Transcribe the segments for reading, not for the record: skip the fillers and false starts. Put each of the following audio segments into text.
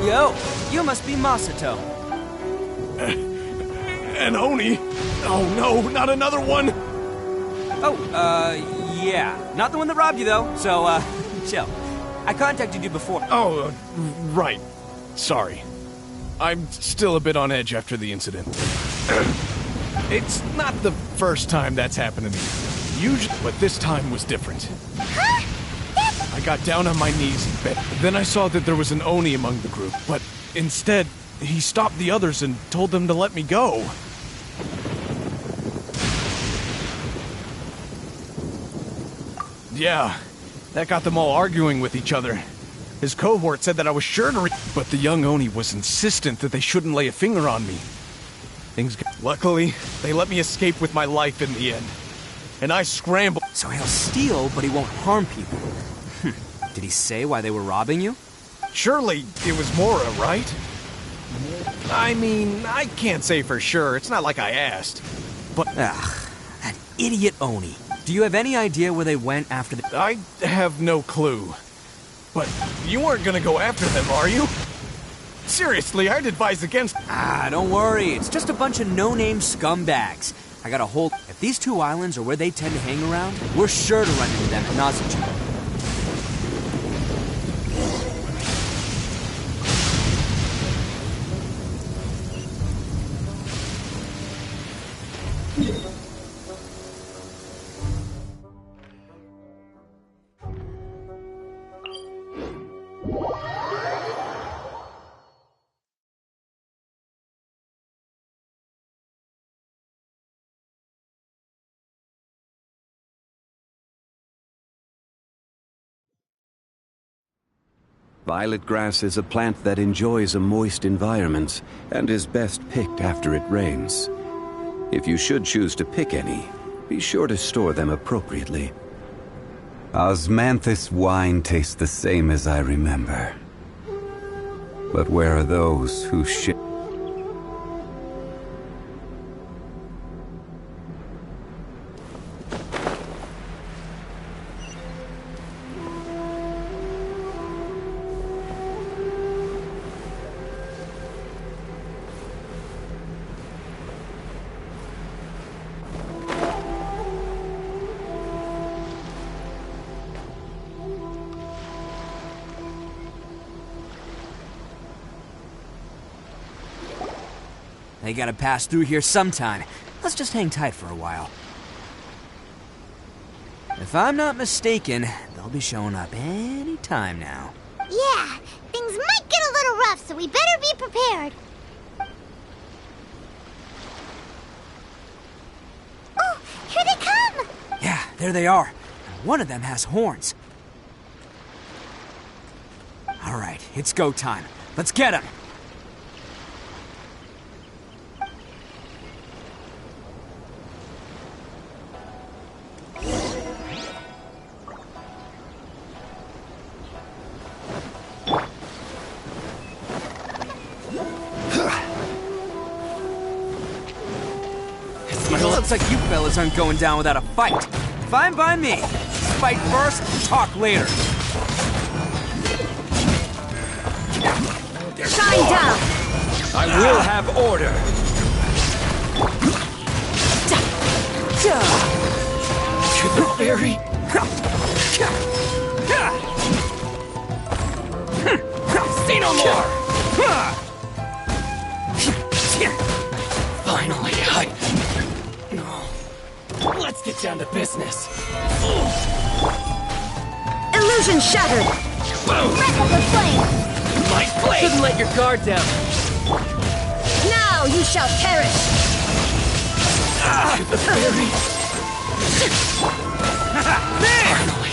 Yo, you must be Masato. An Oni? Oh no, not another one! Oh, yeah. Not the one that robbed you, though, so, chill. I contacted you before. Oh, right. Sorry. I'm still a bit on edge after the incident. It's not the first time that's happened to me. Usually, but this time was different. I got down on my knees in bed. Then I saw that there was an Oni among the group, but instead, he stopped the others and told them to let me go. Yeah, that got them all arguing with each other. His cohort said that I was sure to but the young Oni was insistent that they shouldn't lay a finger on me. Luckily, they let me escape with my life in the end. And I scrambled. So he'll steal, but he won't harm people. Did he say why they were robbing you? Surely it was Mora, right? I mean, I can't say for sure. It's not like I asked. But Ugh, that idiot Oni. Do you have any idea where they went after the... I have no clue. But you weren't gonna go after them, are you? Seriously, I'd advise against... Don't worry. It's just a bunch of no-name scumbags. I got a whole... If these two islands are where they tend to hang around, we're sure to run into them at Nazuchi. Violet grass is a plant that enjoys a moist environment and is best picked after it rains. If you should choose to pick any, be sure to store them appropriately. Osmanthus wine tastes the same as I remember. But where are those who They gotta pass through here sometime. Let's just hang tight for a while. If I'm not mistaken, they'll be showing up any time now. Yeah, things might get a little rough, so we better be prepared. Oh, here they come! Yeah, there they are. And one of them has horns. All right, it's go time. Let's get them! Looks like you fellas aren't going down without a fight. Fine by me. Fight first, talk later. Shine down! I I will have order. To the very... Say no more! Finally, let's get down to business. Illusion shattered! Replica flame! My blade! Shouldn't let your guard down. Now you shall perish! To the very... Finally,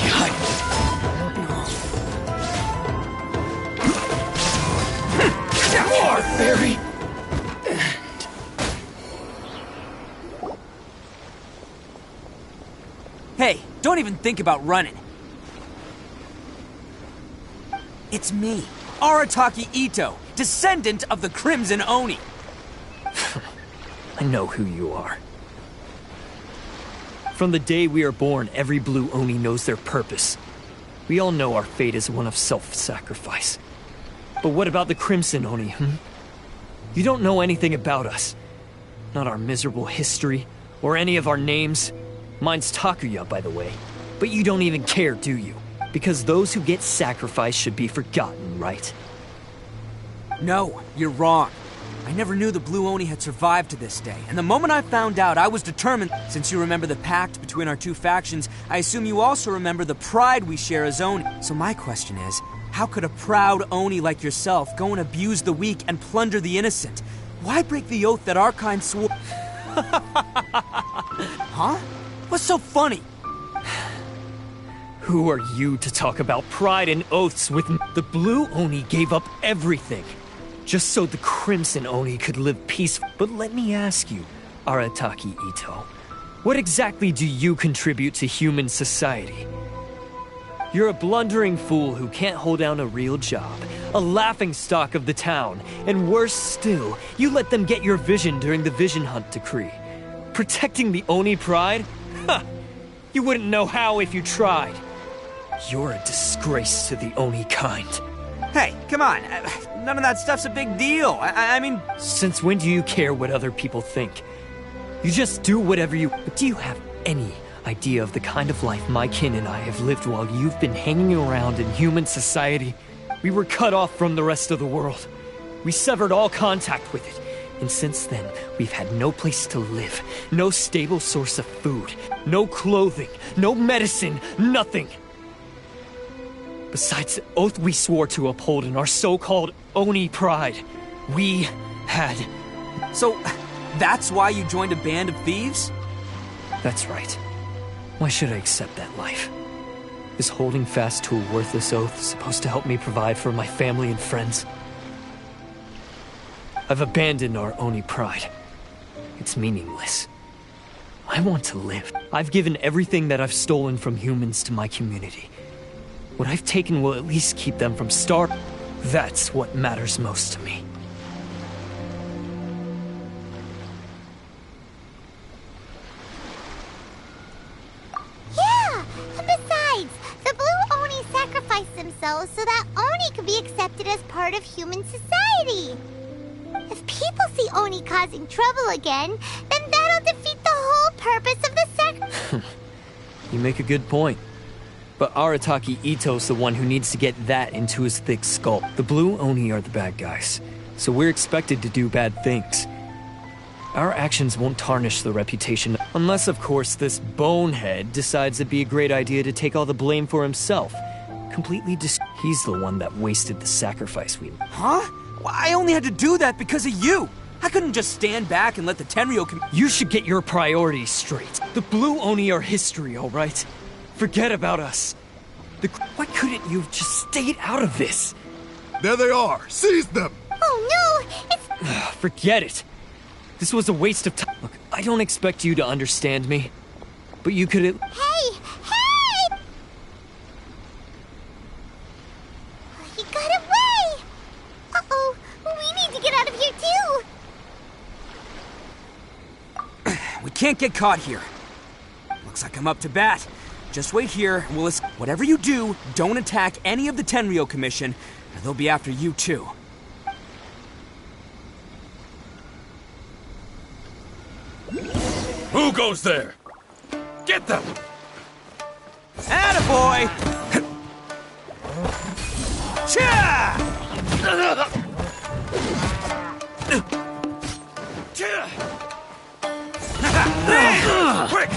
more very... Hey, don't even think about running. It's me, Arataki Itto, descendant of the Crimson Oni. I know who you are. From the day we are born, every blue Oni knows their purpose. We all know our fate is one of self-sacrifice. But what about the Crimson Oni, You don't know anything about us. Not our miserable history, or any of our names. Mine's Takuya, by the way. But you don't even care, do you? Because those who get sacrificed should be forgotten, right? No, you're wrong. I never knew the Blue Oni had survived to this day, and the moment I found out, I was determined. Since you remember the pact between our two factions, I assume you also remember the pride we share as Oni. So my question is, how could a proud Oni like yourself go and abuse the weak and plunder the innocent? Why break the oath that our kind swore? Huh? What's so funny? Who are you to talk about pride and oaths with me? The Blue Oni gave up everything, just so the Crimson Oni could live peacefully. But let me ask you, Arataki Itto, what exactly do you contribute to human society? You're a blundering fool who can't hold down a real job, a laughingstock of the town, and worse still, you let them get your vision during the Vision Hunt decree. Protecting the Oni pride? Huh! You wouldn't know how if you tried. You're a disgrace to the Oni kind. Hey, come on. None of that stuff's a big deal. I mean... Since when do you care what other people think? You just do whatever you... But do you have any idea of the kind of life my kin and I have lived while you've been hanging around in human society? We were cut off from the rest of the world. We severed all contact with it. And since then, we've had no place to live, no stable source of food, no clothing, no medicine, nothing. Besides the oath we swore to uphold in our so-called Oni pride, we had... So, that's why you joined a band of thieves? That's right. Why should I accept that life? Is holding fast to a worthless oath supposed to help me provide for my family and friends? I've abandoned our Oni pride. It's meaningless. I want to live. I've given everything that I've stolen from humans to my community. What I've taken will at least keep them from starving. That's what matters most to me. Yeah! Besides, the Blue Oni sacrificed themselves so that Oni could be accepted as part of human society. If people see Oni causing trouble again, then that'll defeat the whole purpose of the sacrifice. You make a good point. But Arataki Itto's the one who needs to get that into his thick skull. The Blue Oni are the bad guys, so we're expected to do bad things. Our actions won't tarnish the reputation, unless, of course, this bonehead decides it'd be a great idea to take all the blame for himself. He's the one that wasted the sacrifice we... Huh? Well, I only had to do that because of you. I couldn't just stand back and let the Tenryo... You should get your priorities straight. The Blue Oni are history, all right? Forget about us. Why couldn't you have just stayed out of this? There they are! Seize them! Oh no! It's... Forget it. This was a waste of time. Look, I don't expect you to understand me, but you could... Hey! Hey! He got away! Uh-oh! We need to get out of here too! We can't get caught here. Looks like I'm up to bat. Just wait here, and whatever you do, don't attack any of the Tenryo Commission, or they'll be after you too. Who goes there? Get them! Attaboy! Cha! Quick!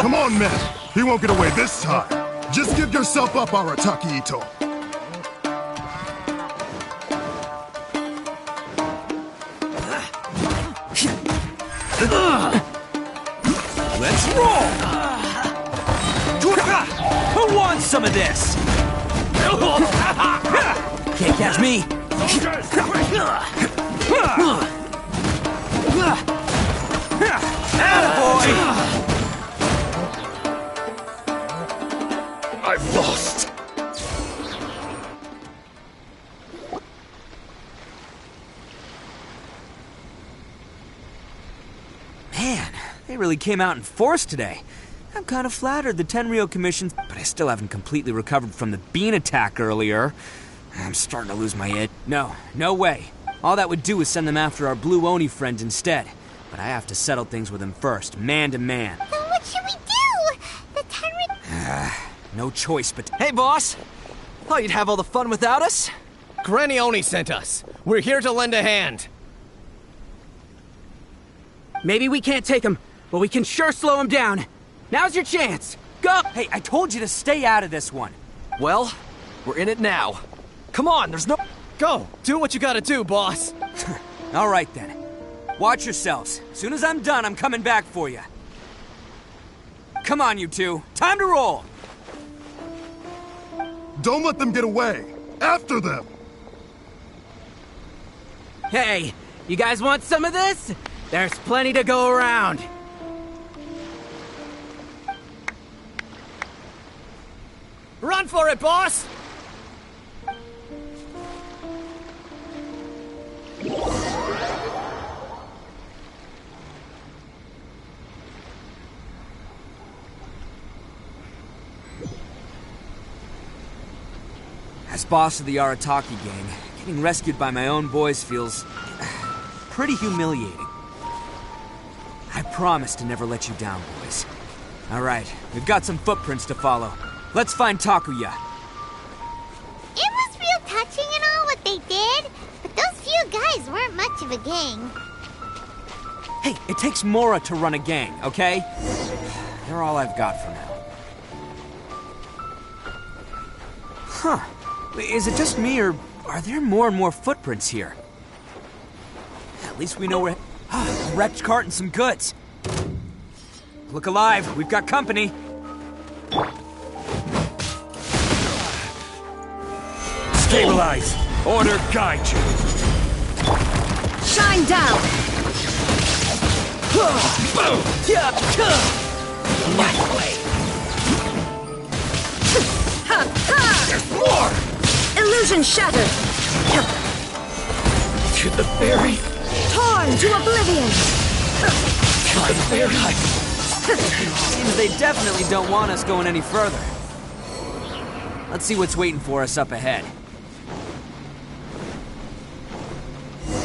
Come on, men. He won't get away this time. Just give yourself up, Arataki Itto. Let's roll! Who wants some of this? Can't catch me. Attaboy! I've lost. Man, they really came out in force today. I'm kind of flattered the Tenryou commissions, but I still haven't completely recovered from the bean attack earlier. I'm starting to lose my head. No way. All that would do is send them after our Blue Oni friend instead. But I have to settle things with him first, man to man. Then what should we do? The Tenryou... No choice but... Hey, boss! Thought you'd have all the fun without us? Granny Oni sent us. We're here to lend a hand. Maybe we can't take him, but we can sure slow him down. Now's your chance. Go! Hey, I told you to stay out of this one. Well, we're in it now. Come on, there's no... Go! Do what you gotta do, boss. All right, then. Watch yourselves. As soon as I'm done, I'm coming back for you. Come on, you two. Time to roll! Don't let them get away. After them. Hey, you guys want some of this? There's plenty to go around. Run for it, boss! As boss of the Arataki gang, getting rescued by my own boys feels... pretty humiliating. I promise to never let you down, boys. Alright, we've got some footprints to follow. Let's find Takuya. It was real touching and all what they did, but those few guys weren't much of a gang. Hey, it takes Mora to run a gang, okay? They're all I've got for now. Huh. Is it just me, or are there more and more footprints here? At least we know we're... a wrecked cart and some goods. Look alive, we've got company. Stabilize! Order guide you! Shine down! My way! There's more! Illusion shattered! To the fairy! Torn to oblivion! God, fairy! Seems they definitely don't want us going any further. Let's see what's waiting for us up ahead.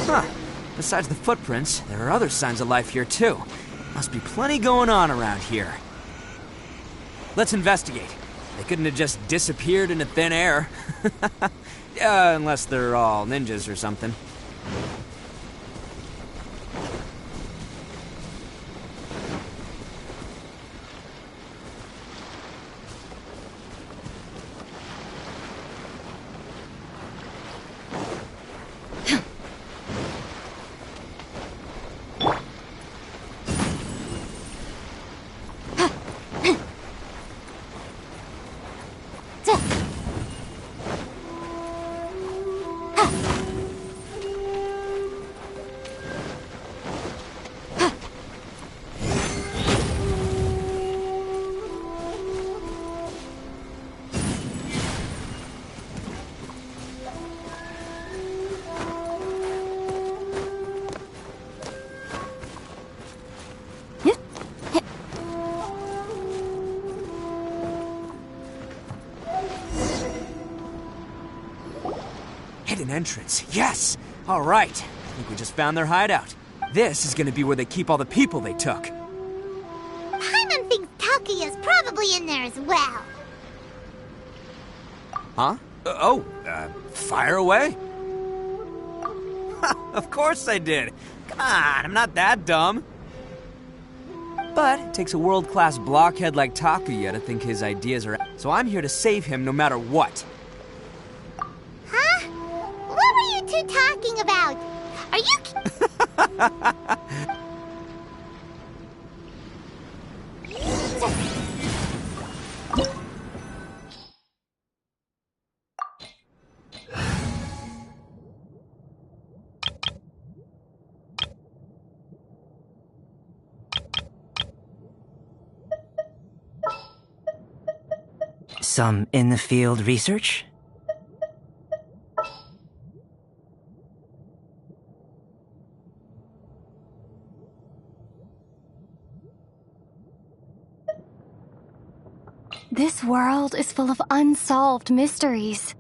Huh. Besides the footprints, there are other signs of life here too. Must be plenty going on around here. Let's investigate. They couldn't have just disappeared into thin air. Unless they're all ninjas or something. hidden entrance. Yes! All right. I think we just found their hideout. This is gonna be where they keep all the people they took. Paimon thinks Takuya's probably in there as well. Huh? Fire away? Of course I did. Come on, I'm not that dumb. But it takes a world-class blockhead like Takuya to think his ideas are... So I'm here to save him no matter what. Huh? What were you two talking about? Are you... Some in-the-field research? This world is full of unsolved mysteries.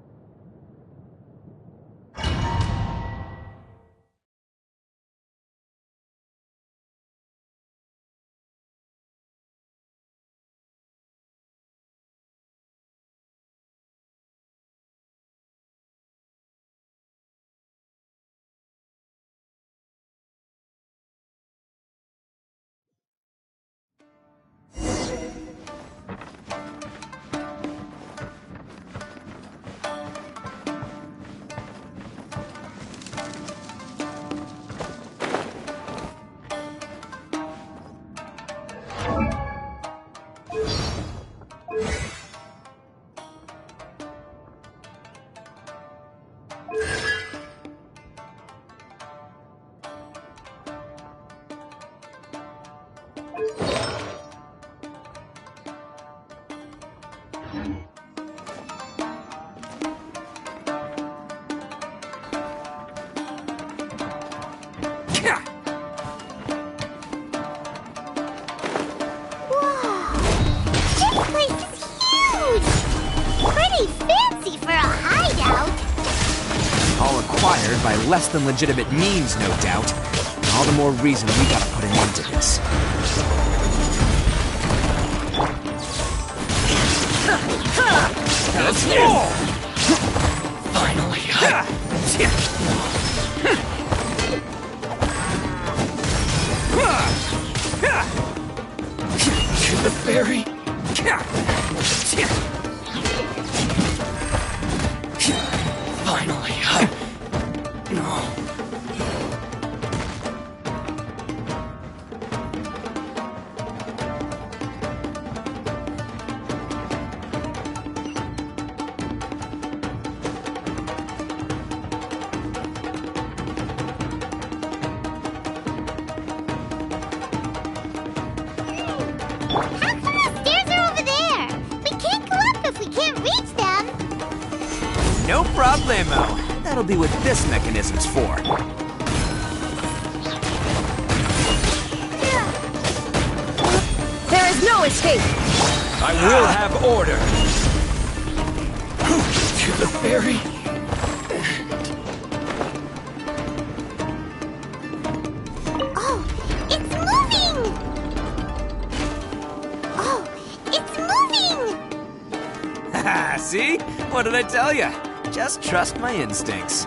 Acquired by less than legitimate means, no doubt. All the more reason we gotta put an end to this. Let's go! Finally. To the ferry. Finally. No problemo. That'll be what this mechanism's for. There is no escape! I will have order. To the ferry. Oh, it's moving! Oh, it's moving! Haha, see? What did I tell you? Just trust my instincts.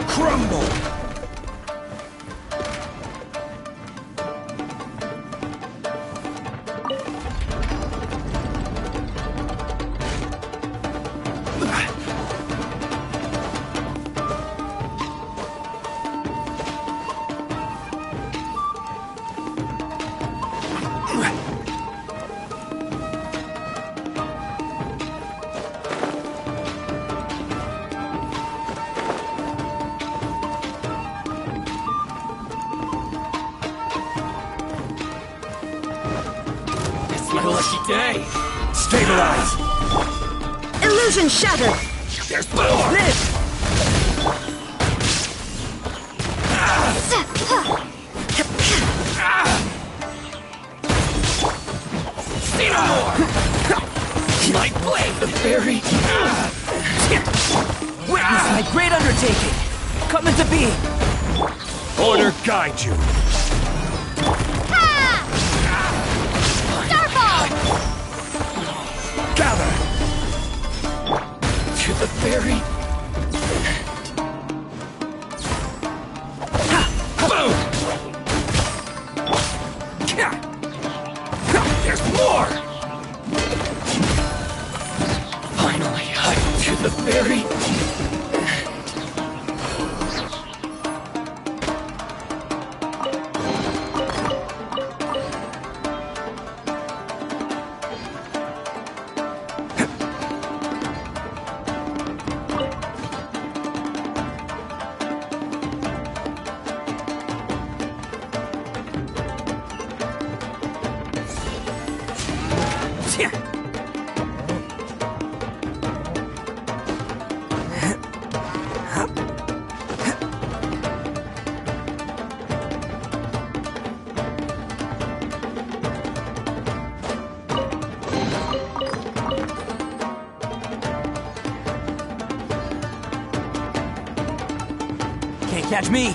Crumble! my lucky day! Stabilize! Illusion shattered! There's more! This! See no more! My blade, the fairy! Witness my great undertaking! Come into being! Order guide you! Starfall! Gather! To the fairy! Boom! There's more! Finally, to the fairy! Can't catch me!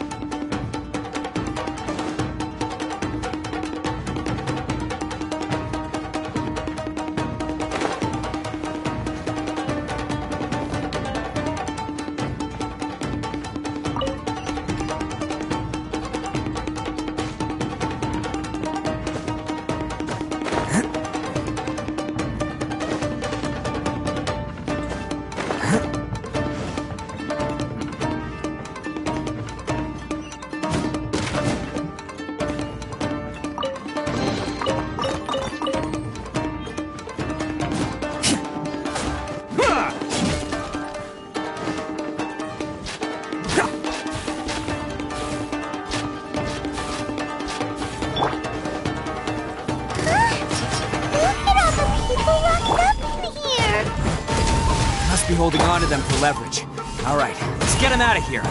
Be holding on to them for leverage. All right, let's get him out of here.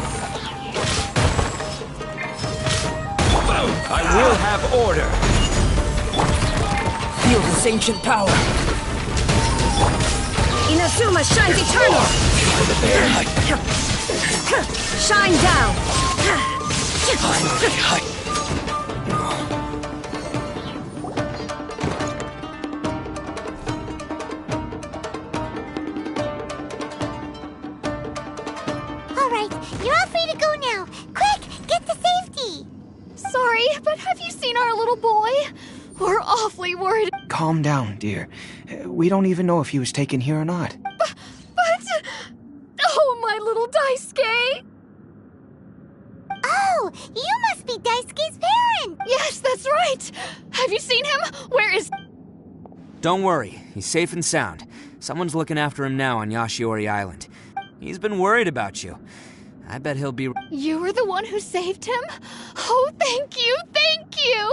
I will have order. Feel this ancient power. Inazuma shines eternal! Shine down! You're all free to go now. Quick, get to safety. Sorry, but have you seen our little boy? We're awfully worried. Calm down, dear. We don't even know if he was taken here or not. But... Oh, my little Daisuke! Oh, you must be Daisuke's parent. Yes, that's right. Have you seen him? Where is... Don't worry, he's safe and sound. Someone's looking after him now on Yashiori Island. He's been worried about you. I bet he'll be... You were the one who saved him? Oh, thank you, thank you!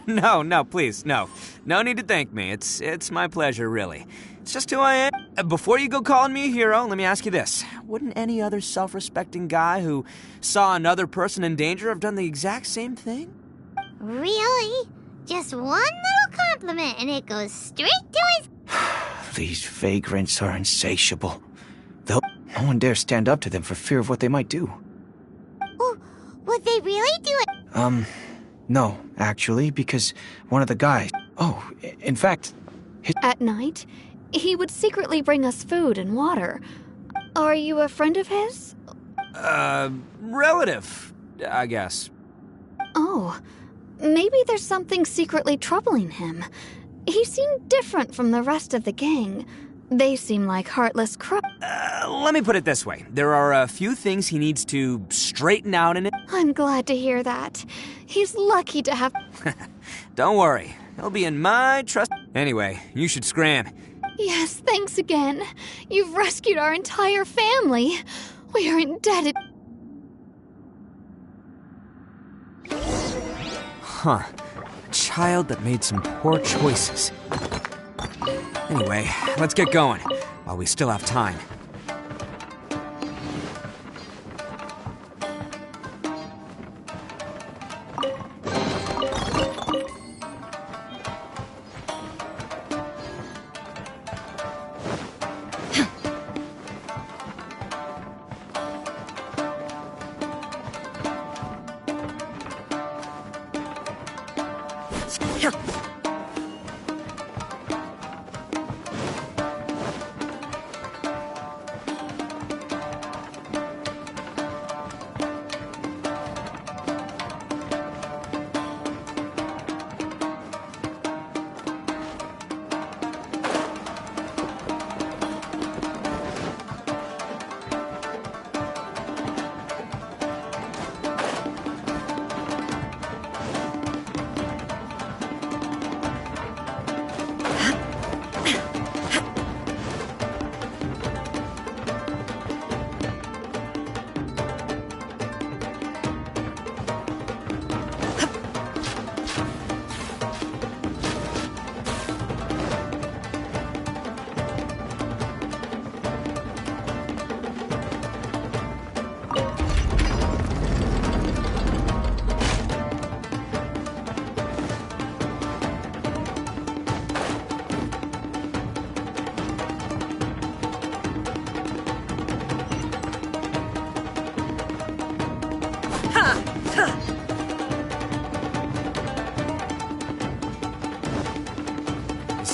No, please, no. No need to thank me. It's my pleasure, really. It's just who I am. Before you go calling me a hero, let me ask you this. Wouldn't any other self-respecting guy who saw another person in danger have done the exact same thing? Really? Just one little compliment and it goes straight to his... These vagrants are insatiable. No one dares stand up to them for fear of what they might do. Well, would they really do it? No, actually, because one of the guys... Oh, in fact... At night, he would secretly bring us food and water. Are you a friend of his? Relative, I guess. Oh, maybe there's something secretly troubling him. He seemed different from the rest of the gang. They seem like heartless let me put it this way. There are a few things he needs to straighten out in it. I'm glad to hear that. He's lucky to have... Don't worry. He'll be in my trust... Anyway, you should scram. Yes, thanks again. You've rescued our entire family. We are indebted... Huh. child that made some poor choices. Anyway, let's get going, while we still have time.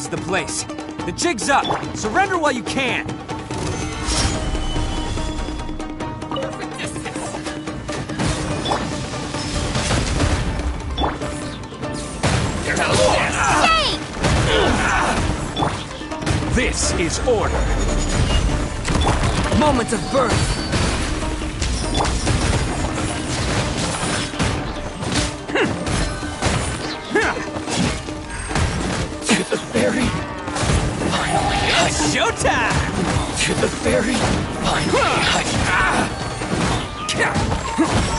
The place. The jig's up. Surrender while you can. This is order. Moment of birth. To the ferry. Finally. It's showtime! To the ferry. Finally.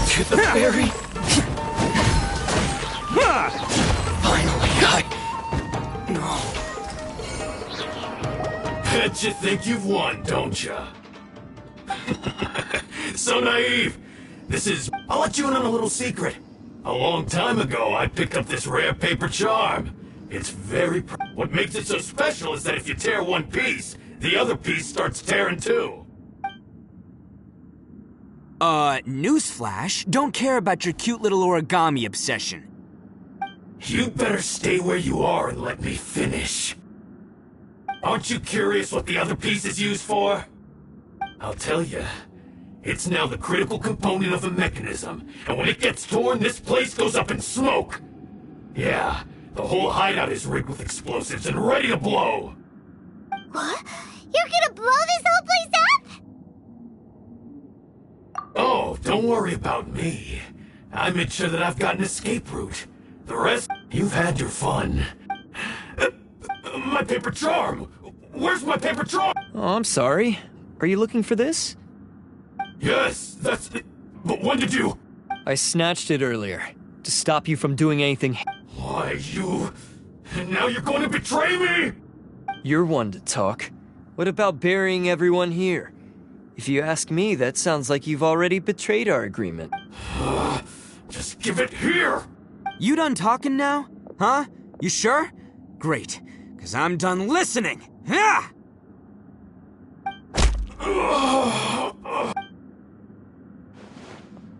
To the ferry. Finally. Bet you think you've won, don't ya? So naive. I'll let you in on a little secret. A long time ago, I picked up this rare paper charm. It's very what makes it so special is that if you tear one piece, the other piece starts tearing too. Newsflash, don't care about your cute little origami obsession. You better stay where you are and let me finish. Aren't you curious what the other piece is used for? I'll tell you. It's now the critical component of a mechanism, and when it gets torn, this place goes up in smoke. Yeah, the whole hideout is rigged with explosives and ready to blow. What? You're gonna blow this whole place up? Oh, don't worry about me. I made sure that I've got an escape route. The rest, you've had your fun. My paper charm! Where's my paper charm? Oh, I'm sorry. Are you looking for this? Yes, that's it. But when did you... I snatched it earlier, to stop you from doing anything. Why, you... And now you're going to betray me? You're one to talk. What about burying everyone here? If you ask me, that sounds like you've already betrayed our agreement. Just give it here! You done talking now? Huh? You sure? Great, because I'm done listening. Yeah!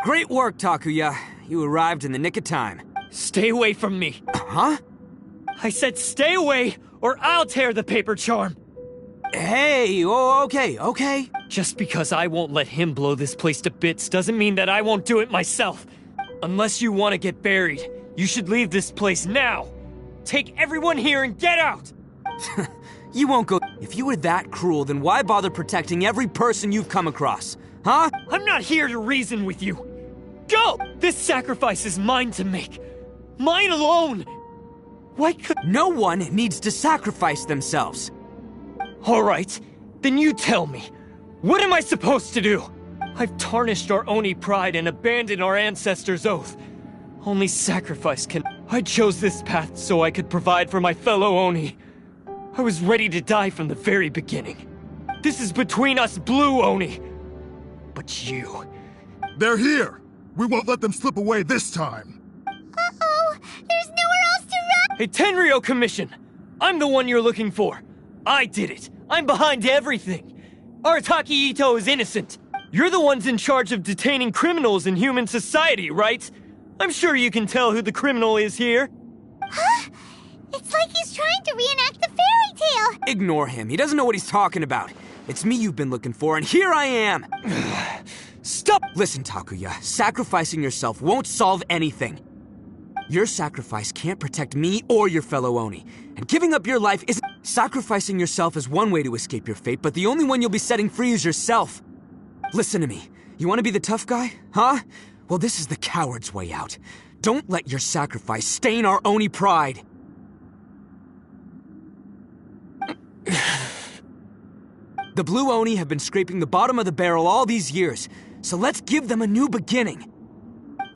Great work, Takuya. You arrived in the nick of time. Stay away from me. Huh? I said stay away, or I'll tear the paper charm. Hey, oh, okay. Just because I won't let him blow this place to bits doesn't mean that I won't do it myself. Unless you want to get buried, you should leave this place now. Take everyone here and get out! You won't go. If you were that cruel, then why bother protecting every person you've come across? Huh? I'm not here to reason with you. Go! This sacrifice is mine to make. Mine alone! Why could... No one needs to sacrifice themselves. All right, then you tell me. What am I supposed to do? I've tarnished our Oni pride and abandoned our ancestors' oath. Only sacrifice can... I chose this path so I could provide for my fellow Oni. I was ready to die from the very beginning. This is between us Blue Oni. But you... They're here! We won't let them slip away this time! Uh-oh! There's nowhere else to run! Hey, Tenryo Commission! I'm the one you're looking for. I did it. I'm behind everything. Arataki Itto is innocent. You're the ones in charge of detaining criminals in human society, right? I'm sure you can tell who the criminal is here. Huh? It's like he's trying to reenact the fairy tale! Ignore him. He doesn't know what he's talking about. It's me you've been looking for, and here I am! Stop! Listen, Takuya. Sacrificing yourself won't solve anything. Your sacrifice can't protect me or your fellow Oni. And giving up your life isn't... Sacrificing yourself is one way to escape your fate, but the only one you'll be setting free is yourself. Listen to me. You want to be the tough guy? Huh? Well, this is the coward's way out. Don't let your sacrifice stain our Oni pride. The Blue Oni have been scraping the bottom of the barrel all these years, so let's give them a new beginning.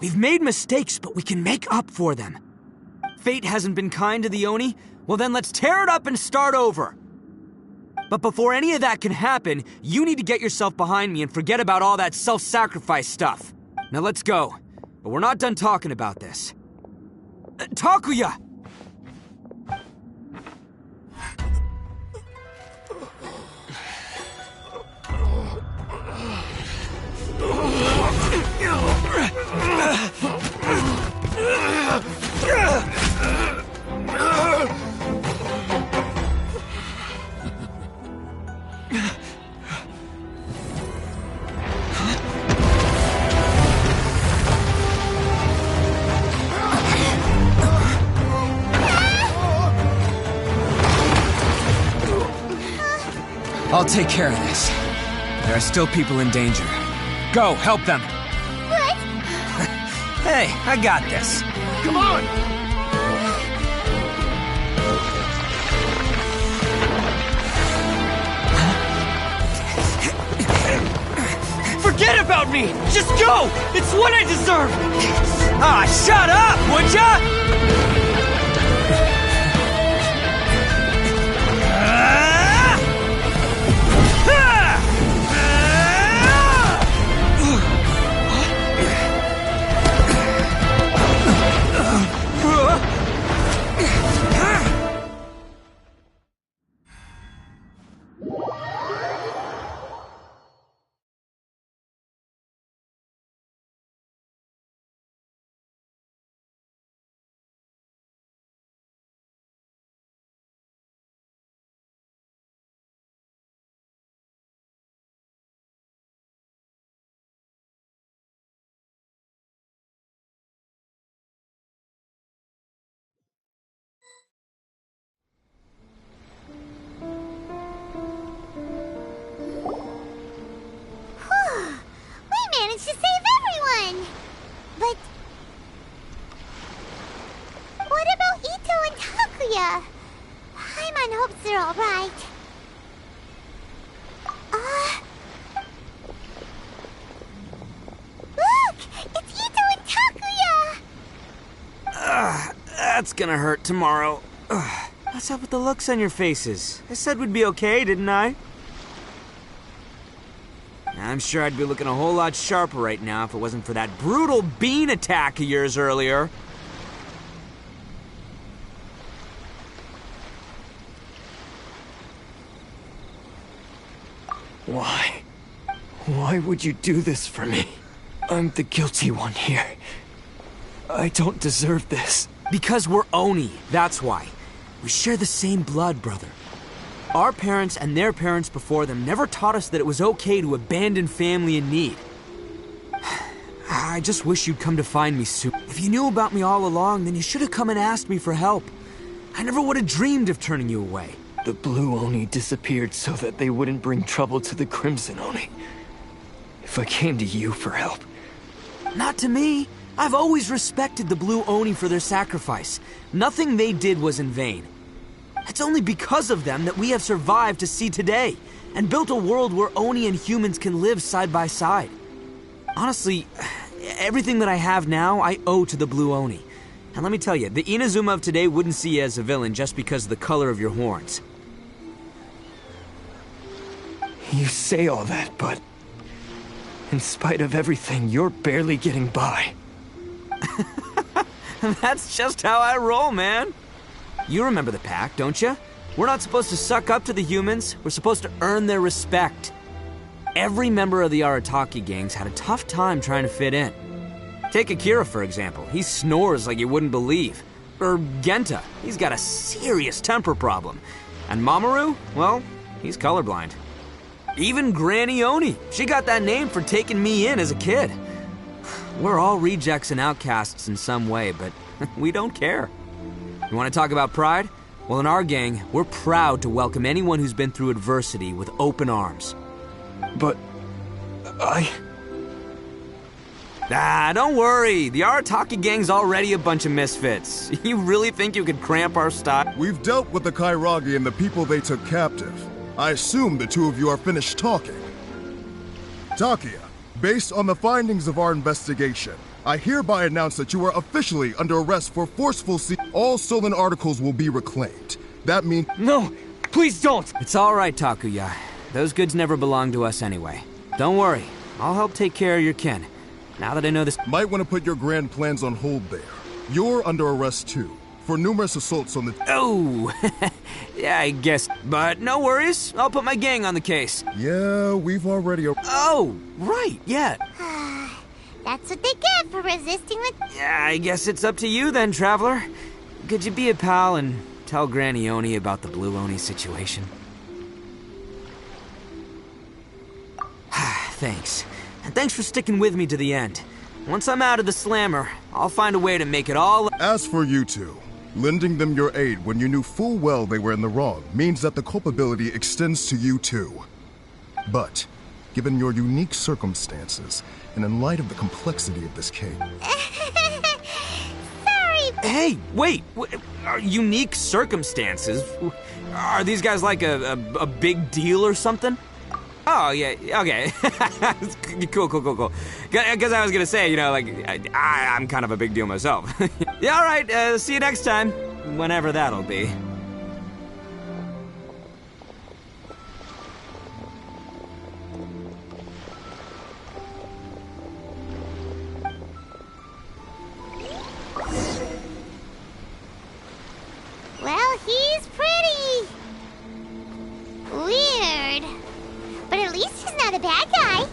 We've made mistakes, but we can make up for them. Fate hasn't been kind to the Oni? Well then let's tear it up and start over. But before any of that can happen, you need to get yourself behind me and forget about all that self-sacrifice stuff. Now let's go. But we're not done talking about this. Takuya! I'll take care of this. There are still people in danger. Go, help them. What? Hey, I got this. Come on! Forget about me! Just go! It's what I deserve! Ah, shut up, would ya? To save everyone! But... what about Itto and Takuya? I'm on hopes they're alright. Look! It's Itto and Takuya! That's gonna hurt tomorrow. What's up with the looks on your faces? I said we'd be okay, didn't I? I'm sure I'd be looking a whole lot sharper right now if it wasn't for that brutal bean attack of yours earlier. Why? Why would you do this for me? I'm the guilty one here. I don't deserve this. Because we're Oni, that's why. We share the same blood, brother. Our parents and their parents before them never taught us that it was okay to abandon family in need. I just wish you'd come to find me soon. If you knew about me all along, then you should have come and asked me for help. I never would have dreamed of turning you away. The Blue Oni disappeared so that they wouldn't bring trouble to the Crimson Oni. If I came to you for help... Not to me. I've always respected the Blue Oni for their sacrifice. Nothing they did was in vain. It's only because of them that we have survived to see today, and built a world where Oni and humans can live side by side. Honestly, everything that I have now, I owe to the Blue Oni. And let me tell you, the Inazuma of today wouldn't see you as a villain just because of the color of your horns. You say all that, but in spite of everything, you're barely getting by. That's just how I roll, man. You remember the pact, don't you? We're not supposed to suck up to the humans. We're supposed to earn their respect. Every member of the Arataki gangs had a tough time trying to fit in. Take Akira, for example. He snores like you wouldn't believe. Or Genta. He's got a serious temper problem. And Mamoru? Well, he's colorblind. Even Granny Oni. She got that name for taking me in as a kid. We're all rejects and outcasts in some way, but we don't care. You want to talk about pride? Well, in our gang, we're proud to welcome anyone who's been through adversity with open arms. But don't worry. The Arataki gang's already a bunch of misfits. You really think you could cramp our style? We've dealt with the Kairagi and the people they took captive. I assume the two of you are finished talking. Takia, based on the findings of our investigation, I hereby announce that you are officially under arrest for forceful all stolen articles will be reclaimed. That means— No! Please don't! It's all right, Takuya. Those goods never belonged to us anyway. Don't worry. I'll help take care of your kin. Now that I know this— Might want to put your grand plans on hold there. You're under arrest too, for numerous assaults on the— Oh! Yeah, I guess. But no worries. I'll put my gang on the case. Yeah, we've already— Oh, right, yeah. That's what they get for resisting with— Yeah, I guess it's up to you then, Traveler. Could you be a pal and tell Granny Oni about the Blue Oni situation? Thanks. And thanks for sticking with me to the end. Once I'm out of the slammer, I'll find a way to make it all— As for you two, lending them your aid when you knew full well they were in the wrong means that the culpability extends to you too. But, given your unique circumstances, and in light of the complexity of this case— Sorry! Hey, wait! Unique circumstances? Are these guys like a big deal or something? Oh, yeah, okay. Cool. Because I was gonna say, you know, like, I'm kind of a big deal myself. Yeah, all right, see you next time. Whenever that'll be. Well, he's pretty. Weird. But at least he's not a bad guy.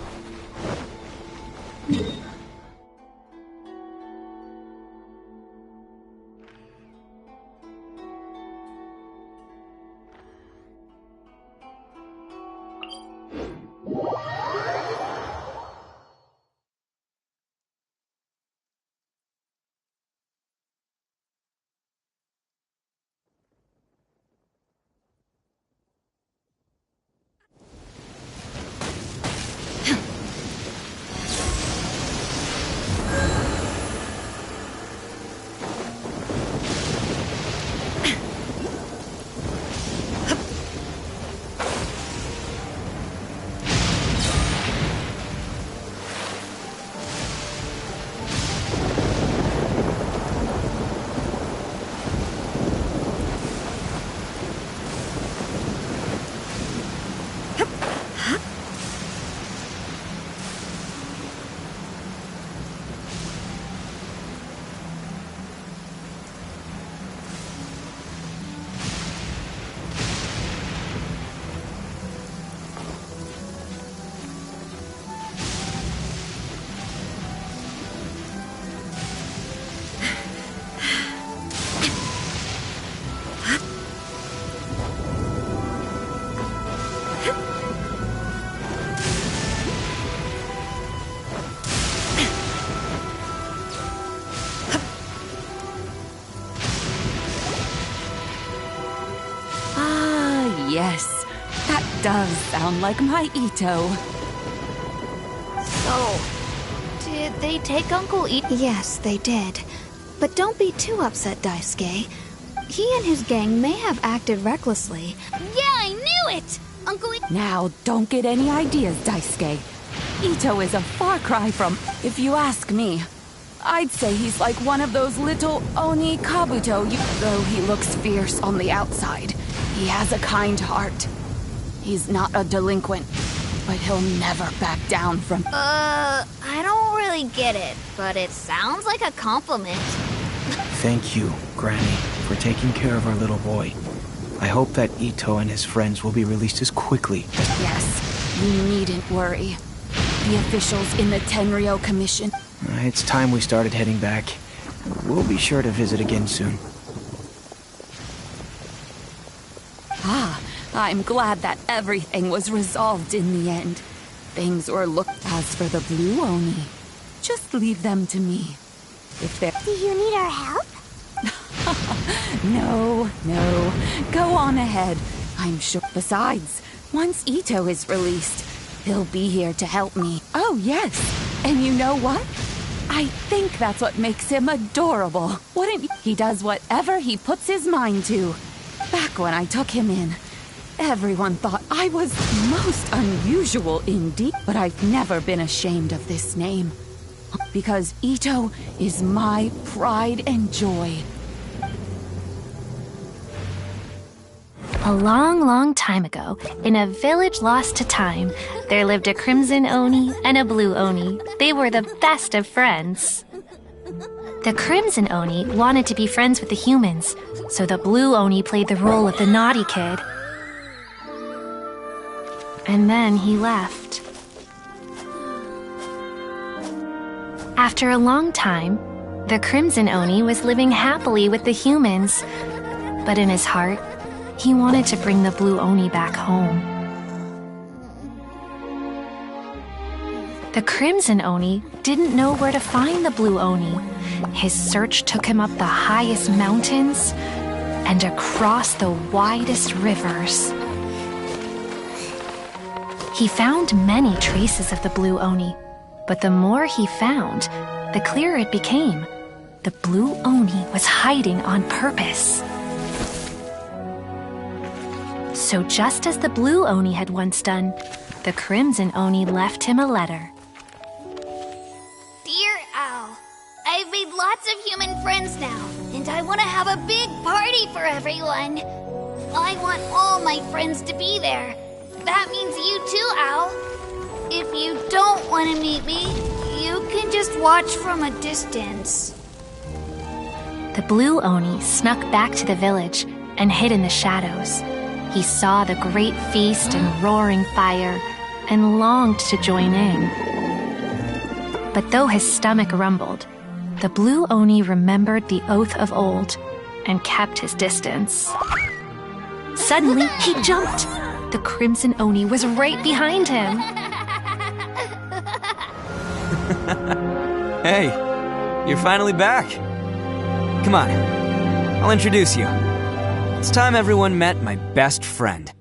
Yes, that does sound like my Itto. So, did they take Uncle Itto? Yes, they did. But don't be too upset, Daisuke. He and his gang may have acted recklessly. Yeah, I knew it! Uncle Itto— Now, don't get any ideas, Daisuke. Itto is a far cry from, if you ask me. I'd say he's like one of those little Oni Kabuto. Though he looks fierce on the outside, he has a kind heart. He's not a delinquent, but he'll never back down from... I don't really get it, but it sounds like a compliment. Thank you, Granny, for taking care of our little boy. I hope that Itto and his friends will be released as quickly as... Yes, you needn't worry. The officials in the Tenryo Commission... It's time we started heading back. We'll be sure to visit again soon. Ah, I'm glad that everything was resolved in the end. Things were looked... As for the Blue Oni, just leave them to me. If they're... Do you need our help? No. Go on ahead. I'm sure. Besides, once Itto is released, he'll be here to help me. Oh, yes. And you know what? I think that's what makes him adorable. Wouldn't you? He does whatever he puts his mind to. Back when I took him in, everyone thought I was most unusual indeed. But I've never been ashamed of this name. Because Itto is my pride and joy. A long, long time ago, in a village lost to time, there lived a crimson Oni and a blue Oni. They were the best of friends. The crimson Oni wanted to be friends with the humans, so the blue Oni played the role of the naughty kid. And then he left. After a long time, the crimson Oni was living happily with the humans, but in his heart, he wanted to bring the blue Oni back home. The crimson Oni didn't know where to find the blue Oni. His search took him up the highest mountains and across the widest rivers. He found many traces of the blue Oni, but the more he found, the clearer it became. The blue Oni was hiding on purpose. So just as the blue Oni had once done, the crimson Oni left him a letter. Dear Owl, I've made lots of human friends now, and I want to have a big party for everyone. I want all my friends to be there. That means you too, Owl. If you don't want to meet me, you can just watch from a distance. The blue Oni snuck back to the village and hid in the shadows. He saw the great feast and roaring fire and longed to join in. But though his stomach rumbled, the blue Oni remembered the oath of old and kept his distance. Suddenly, he jumped. The crimson Oni was right behind him. Hey, you're finally back. Come on, I'll introduce you. It's time everyone met my best friend.